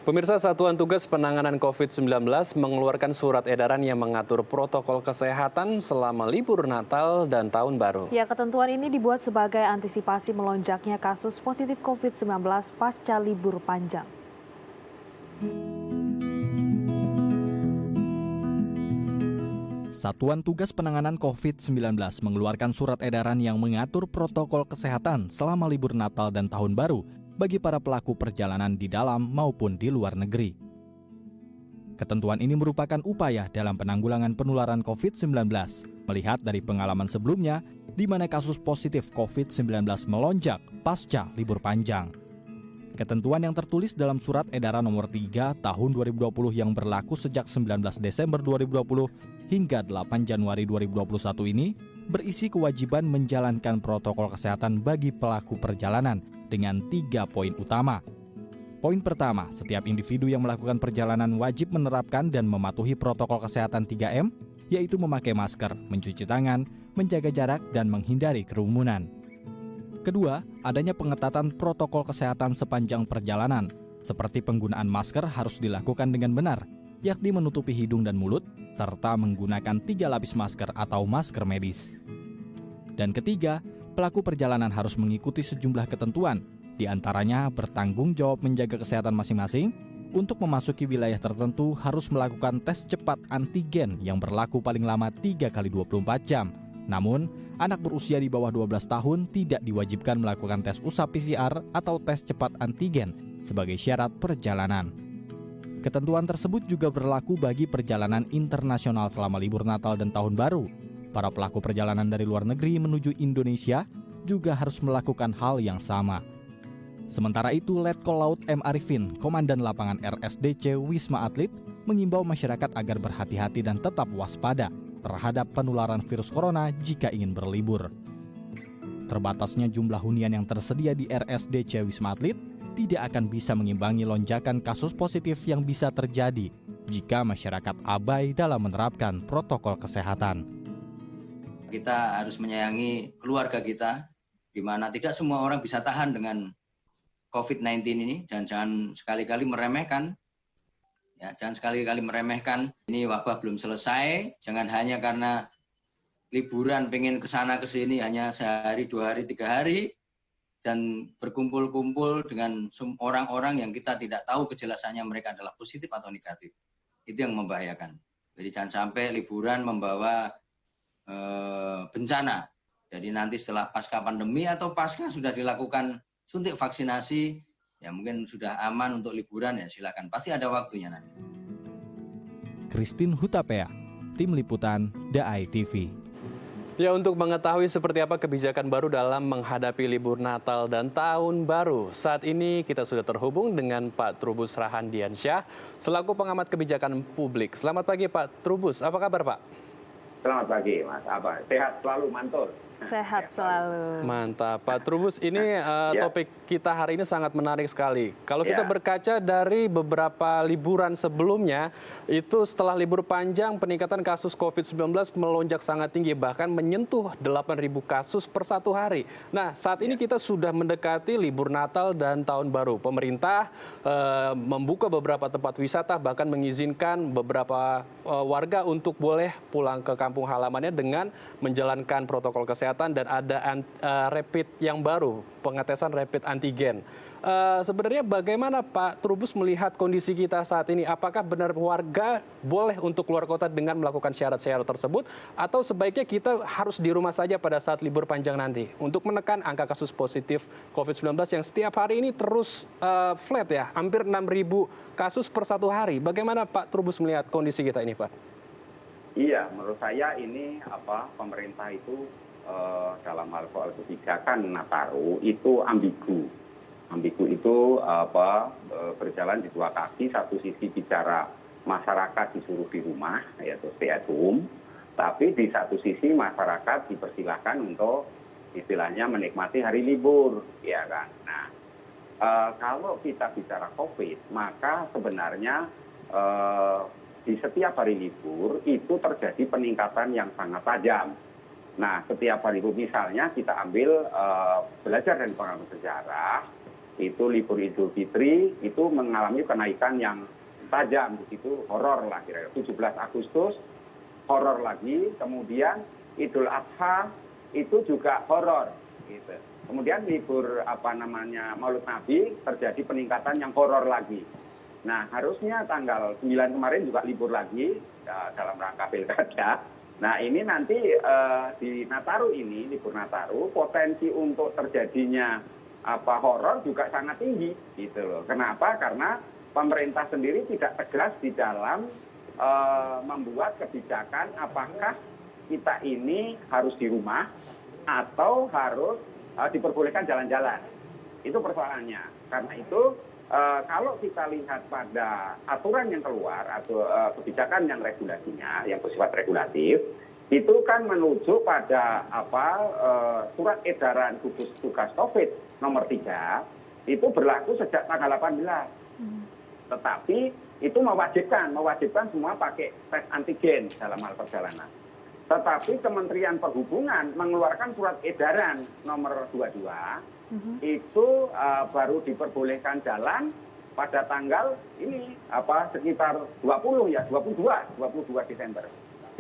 Pemirsa, Satuan Tugas Penanganan COVID-19 mengeluarkan surat edaran yang mengatur protokol kesehatan selama libur Natal dan Tahun Baru. Ya, ketentuan ini dibuat sebagai antisipasi melonjaknya kasus positif COVID-19 pasca libur panjang. Satuan Tugas Penanganan COVID-19 mengeluarkan surat edaran yang mengatur protokol kesehatan selama libur Natal dan Tahun Baru bagi para pelaku perjalanan di dalam maupun di luar negeri. Ketentuan ini merupakan upaya dalam penanggulangan penularan COVID-19, melihat dari pengalaman sebelumnya di mana kasus positif COVID-19 melonjak pasca libur panjang. Ketentuan yang tertulis dalam Surat Edaran Nomor 3 Tahun 2020 yang berlaku sejak 19 Desember 2020 hingga 8 Januari 2021 ini berisi kewajiban menjalankan protokol kesehatan bagi pelaku perjalanan dengan 3 poin utama. Poin pertama, setiap individu yang melakukan perjalanan wajib menerapkan dan mematuhi protokol kesehatan 3M, yaitu memakai masker, mencuci tangan, menjaga jarak, dan menghindari kerumunan. Kedua, adanya pengetatan protokol kesehatan sepanjang perjalanan, seperti penggunaan masker harus dilakukan dengan benar, yakni menutupi hidung dan mulut, serta menggunakan 3 lapis masker atau masker medis. Dan ketiga, pelaku perjalanan harus mengikuti sejumlah ketentuan, di antaranya bertanggung jawab menjaga kesehatan masing-masing, untuk memasuki wilayah tertentu harus melakukan tes cepat antigen yang berlaku paling lama 3 kali 24 jam. Namun, anak berusia di bawah 12 tahun tidak diwajibkan melakukan tes usap PCR atau tes cepat antigen sebagai syarat perjalanan. Ketentuan tersebut juga berlaku bagi perjalanan internasional selama libur Natal dan Tahun Baru. Para pelaku perjalanan dari luar negeri menuju Indonesia juga harus melakukan hal yang sama. Sementara itu, Letkol Laut M. Arifin, Komandan Lapangan RSDC Wisma Atlet, mengimbau masyarakat agar berhati-hati dan tetap waspada terhadap penularan virus corona jika ingin berlibur. Terbatasnya jumlah hunian yang tersedia di RSDC Wisma Atlet tidak akan bisa mengimbangi lonjakan kasus positif yang bisa terjadi jika masyarakat abai dalam menerapkan protokol kesehatan. Kita harus menyayangi keluarga kita, di mana tidak semua orang bisa tahan dengan COVID-19 ini, dan jangan sekali-kali meremehkan. Ya, jangan sekali-kali meremehkan, ini wabah belum selesai, jangan hanya karena liburan pengen ke sana ke sini hanya sehari, 2 hari, 3 hari, dan berkumpul-kumpul dengan orang-orang yang kita tidak tahu kejelasannya mereka adalah positif atau negatif. Itu yang membahayakan. Jadi jangan sampai liburan membawa bencana. Jadi nanti setelah pasca pandemi atau pasca sudah dilakukan suntik vaksinasi, ya mungkin sudah aman untuk liburan, ya silakan. Pasti ada waktunya nanti. Christine Hutapea, Tim Liputan DAI TV. Ya, untuk mengetahui seperti apa kebijakan baru dalam menghadapi libur Natal dan Tahun Baru, saat ini kita sudah terhubung dengan Pak Trubus Rahandiansyah selaku pengamat kebijakan publik. Selamat pagi Pak Trubus, apa kabar Pak? Selamat pagi Mas, sehat selalu, mantul. Sehat selalu. Mantap. Pak Trubus, ini topik kita hari ini sangat menarik sekali. Kalau kita berkaca dari beberapa liburan sebelumnya, itu setelah libur panjang peningkatan kasus COVID-19 melonjak sangat tinggi, bahkan menyentuh 8.000 kasus per 1 hari. Nah, saat ini kita sudah mendekati libur Natal dan Tahun Baru. Pemerintah membuka beberapa tempat wisata, bahkan mengizinkan beberapa warga untuk boleh pulang ke kampung halamannya dengan menjalankan protokol kesehatan, dan ada rapid yang baru, pengetesan rapid antigen. Sebenarnya bagaimana Pak Trubus melihat kondisi kita saat ini? Apakah benar warga boleh untuk keluar kota dengan melakukan syarat-syarat tersebut, atau sebaiknya kita harus di rumah saja pada saat libur panjang nanti untuk menekan angka kasus positif COVID-19 yang setiap hari ini terus flat ya, hampir 6.000 kasus per 1 hari. Bagaimana Pak Trubus melihat kondisi kita ini, Pak? Iya, menurut saya ini pemerintah itu dalam hal soal kebijakan Nataru itu ambigu. Ambigu itu berjalan di 2 kaki. Satu sisi bicara masyarakat disuruh di rumah, yaitu stay at home. Tapi di satu sisi masyarakat dipersilakan untuk istilahnya menikmati hari libur, ya kan. Nah, kalau kita bicara COVID, maka sebenarnya di setiap hari libur itu terjadi peningkatan yang sangat tajam. Nah, setiap hari libur misalnya kita ambil belajar dari pengalaman sejarah, itu libur Idul Fitri itu mengalami kenaikan yang tajam, begitu horor lah kira-kira. 17 Agustus horor lagi, kemudian Idul Adha itu juga horor gitu. Kemudian libur Maulid Nabi terjadi peningkatan yang horor lagi. Nah, harusnya tanggal 9 kemarin juga libur lagi dalam rangka pilkada. Nah, ini nanti di Nataru ini, libur Nataru, potensi untuk terjadinya horor juga sangat tinggi gitu loh. Kenapa? Karena pemerintah sendiri tidak tegas di dalam membuat kebijakan apakah kita ini harus di rumah atau harus diperbolehkan jalan-jalan. Itu persoalannya. Karena itu kalau kita lihat pada aturan yang keluar atau kebijakan yang regulasinya, yang bersifat regulatif, itu kan menuju pada surat edaran gugus tugas COVID nomor 3 itu berlaku sejak tanggal 18. Tetapi itu mewajibkan semua pakai tes antigen dalam hal perjalanan. Tetapi Kementerian Perhubungan mengeluarkan surat edaran nomor 22 itu baru diperbolehkan jalan pada tanggal ini sekitar 22 Desember.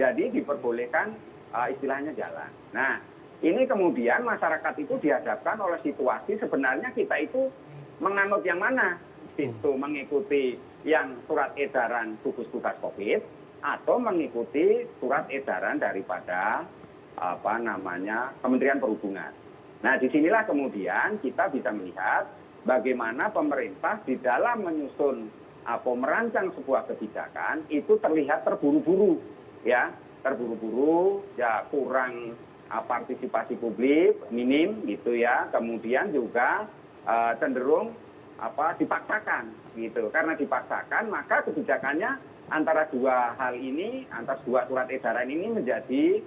Jadi diperbolehkan istilahnya jalan. Nah, ini kemudian masyarakat itu dihadapkan oleh situasi sebenarnya kita itu menganut yang mana? Itu mengikuti yang surat edaran gugus tugas COVID atau mengikuti surat edaran daripada Kementerian Perhubungan. Nah, disinilah kemudian kita bisa melihat bagaimana pemerintah di dalam menyusun atau merancang sebuah kebijakan itu terlihat terburu-buru, ya kurang partisipasi publik minim gitu ya, kemudian juga cenderung dipaksakan gitu. Karena dipaksakan maka kebijakannya antara dua hal ini, antara dua surat edaran ini menjadi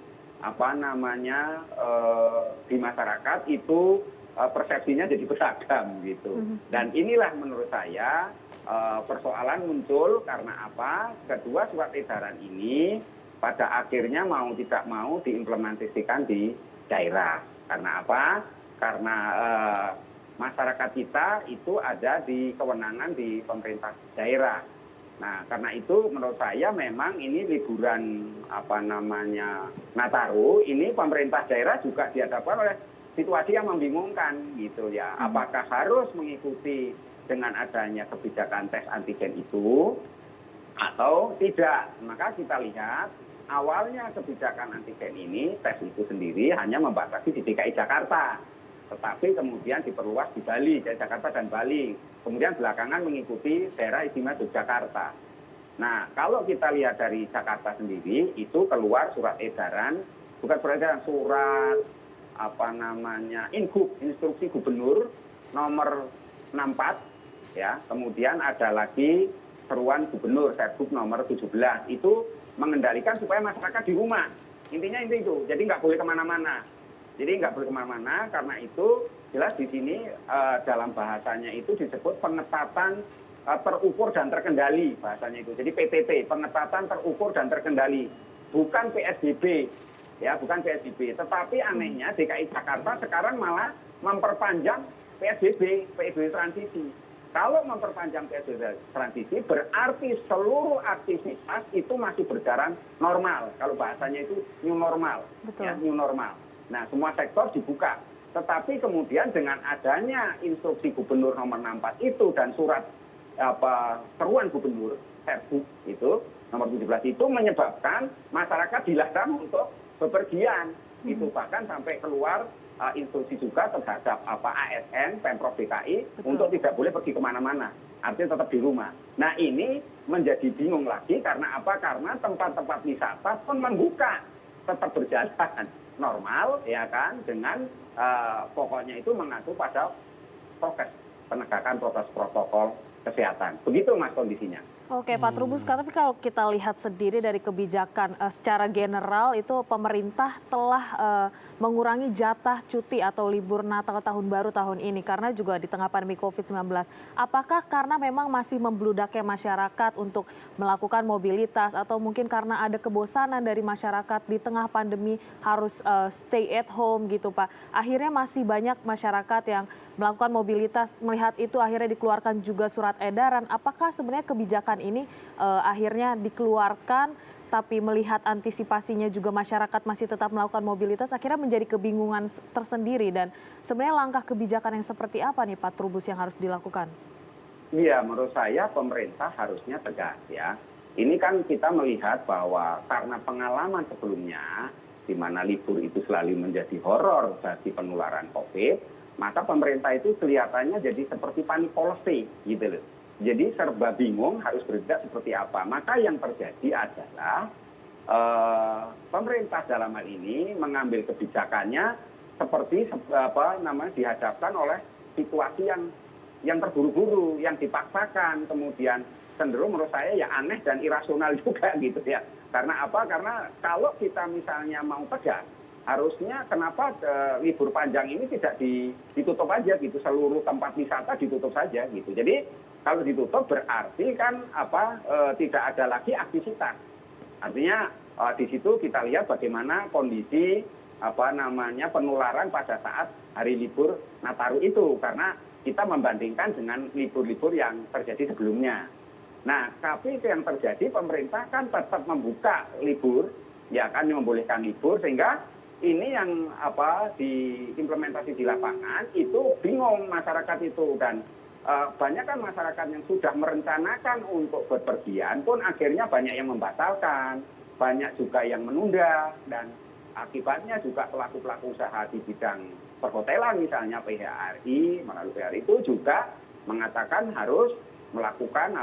di masyarakat itu persepsinya jadi beragam gitu. Dan inilah menurut saya persoalan muncul karena kedua surat edaran ini pada akhirnya mau tidak mau diimplementasikan di daerah. Karena Karena masyarakat kita itu ada di kewenangan di pemerintah daerah. Nah, karena itu menurut saya memang ini liburan Nataru, ini pemerintah daerah juga dihadapkan oleh situasi yang membingungkan gitu ya. Apakah harus mengikuti dengan adanya kebijakan tes antigen itu atau tidak? Maka kita lihat awalnya kebijakan antigen ini, tes itu sendiri hanya membatasi di DKI Jakarta. Tetapi kemudian diperluas di Bali, Jakarta dan Bali. Kemudian belakangan mengikuti daerah istimewa Yogyakarta. Nah, kalau kita lihat dari Jakarta sendiri, itu keluar surat edaran, bukan surat edaran, surat instruksi gubernur nomor 64, ya. Kemudian ada lagi seruan gubernur, Pergub nomor 17. Itu mengendalikan supaya masyarakat di rumah. Intinya itu. Jadi nggak boleh kemana-mana. Karena itu jelas di sini dalam bahasanya itu disebut pengetatan terukur dan terkendali bahasanya itu. Jadi PTT, pengetatan terukur dan terkendali, bukan PSBB, ya, bukan PSBB. Tetapi anehnya DKI Jakarta sekarang malah memperpanjang PSBB transisi. Kalau memperpanjang PSBB transisi berarti seluruh aktivitas itu masih berjalan normal. Kalau bahasanya itu new normal, ya, new normal. Nah, semua sektor dibuka. Tetapi kemudian dengan adanya instruksi gubernur nomor 64 itu dan surat seruan gubernur Pergub itu nomor 17 itu menyebabkan masyarakat dilarang untuk bepergian. Itu bahkan sampai keluar instruksi juga terhadap ASN, Pemprov DKI untuk tidak boleh pergi kemana-mana. Artinya tetap di rumah. Nah, ini menjadi bingung lagi karena Karena tempat-tempat wisata pun membuka, tetap berjalan normal, ya kan, dengan pokoknya itu mengacu pada prokes, penegakan protokol kesehatan. Begitu Mas kondisinya. Oke, Pak Trubus, tapi kalau kita lihat sendiri dari kebijakan secara general itu pemerintah telah mengurangi jatah cuti atau libur Natal Tahun Baru tahun ini karena juga di tengah pandemi COVID-19. Apakah karena memang masih membludaknya masyarakat untuk melakukan mobilitas atau mungkin karena ada kebosanan dari masyarakat di tengah pandemi harus stay at home gitu, Pak. Akhirnya masih banyak masyarakat yang melakukan mobilitas, melihat itu akhirnya dikeluarkan juga surat edaran. Apakah sebenarnya kebijakan ini akhirnya dikeluarkan, tapi melihat antisipasinya juga masyarakat masih tetap melakukan mobilitas, akhirnya menjadi kebingungan tersendiri. Dan sebenarnya langkah kebijakan yang seperti apa nih Pak Trubus yang harus dilakukan? Iya, menurut saya pemerintah harusnya tegas ya. Ini kan kita melihat bahwa karena pengalaman sebelumnya, di mana libur itu selalu menjadi horor bagi penularan COVID, maka pemerintah itu kelihatannya jadi seperti panik policy gitu loh. Jadi serba bingung harus bertindak seperti apa. Maka yang terjadi adalah pemerintah dalam hal ini mengambil kebijakannya seperti dihadapkan oleh situasi yang terburu-buru, yang dipaksakan, kemudian cenderung menurut saya ya aneh dan irasional juga gitu ya. Karena apa? Karena kalau kita misalnya mau tegas, harusnya kenapa libur panjang ini tidak ditutup aja gitu, seluruh tempat wisata ditutup saja gitu. Jadi kalau ditutup berarti kan tidak ada lagi aktivitas. Artinya di situ kita lihat bagaimana kondisi penularan pada saat hari libur Nataru itu, karena kita membandingkan dengan libur-libur yang terjadi sebelumnya. Nah, tapi itu yang terjadi, pemerintah kan tetap membuka libur, ya kan, membolehkan libur, sehingga ini yang diimplementasi di lapangan itu bingung masyarakat itu, dan banyak kan masyarakat yang sudah merencanakan untuk berpergian pun akhirnya banyak yang membatalkan, banyak juga yang menunda, dan akibatnya juga pelaku-pelaku usaha di bidang perhotelan misalnya PHRI, melalui PHRI itu juga mengatakan harus melakukan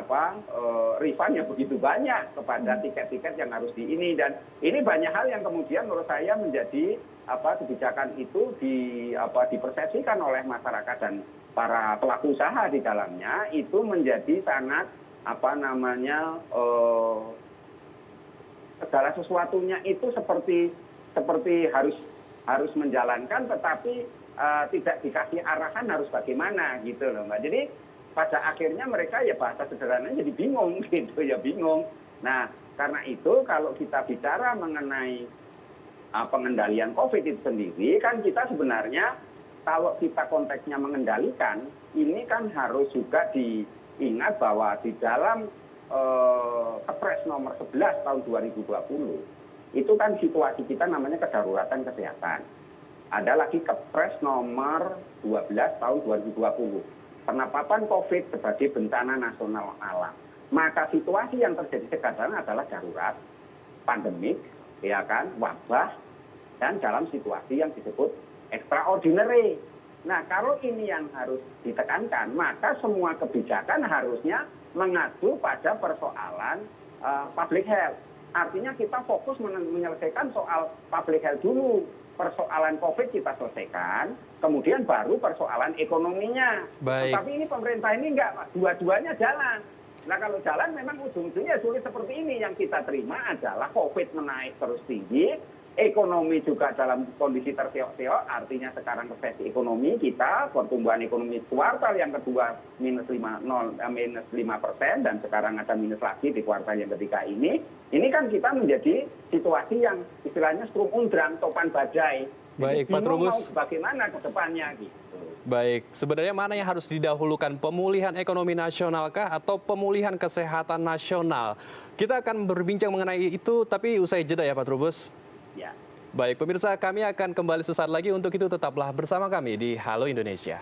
refund yang begitu banyak kepada tiket-tiket yang harus ini, dan ini banyak hal yang kemudian menurut saya menjadi kebijakan itu dipersepsikan oleh masyarakat dan para pelaku usaha di dalamnya itu menjadi sangat segala sesuatunya itu seperti harus menjalankan, tetapi tidak dikasih arahan harus bagaimana gitu loh Mbak. Jadi pada akhirnya mereka ya bahasa sederhananya jadi bingung gitu ya, bingung. Nah, karena itu kalau kita bicara mengenai pengendalian COVID itu sendiri, kan kita sebenarnya kalau kita konteksnya mengendalikan, ini kan harus juga diingat bahwa di dalam Kepres nomor 11 tahun 2020, itu kan situasi kita namanya kedaruratan kesehatan. Ada lagi Kepres nomor 12 tahun 2020. Penetapan COVID sebagai bencana nasional alam. Maka situasi yang terjadi sekarang adalah darurat, pandemik, ya kan, wabah, dan dalam situasi yang disebut extraordinary. Nah, kalau ini yang harus ditekankan, maka semua kebijakan harusnya mengacu pada persoalan public health. Artinya kita fokus menyelesaikan soal public health dulu. Persoalan COVID kita selesaikan, kemudian baru persoalan ekonominya. Baik. Tapi ini pemerintah ini enggak, dua-duanya jalan. Nah, kalau jalan memang ujung-ujungnya sulit seperti ini. Yang kita terima adalah COVID menaik terus tinggi, ekonomi juga dalam kondisi terseok-seok, artinya sekarang resesi ekonomi kita, pertumbuhan ekonomi kuartal yang kedua minus 5%, dan sekarang ada minus lagi di kuartal yang ketiga ini kan kita menjadi situasi yang istilahnya strum undrang, topan badai. Baik, Pak Trubus. Mau bagaimana ke depannya gitu. Baik, sebenarnya mana yang harus didahulukan, pemulihan ekonomi nasionalkah atau pemulihan kesehatan nasional? Kita akan berbincang mengenai itu, tapi usai jeda ya Pak Trubus. Ya. Baik, pemirsa, kami akan kembali sesaat lagi. Untuk itu tetaplah bersama kami di Halo Indonesia.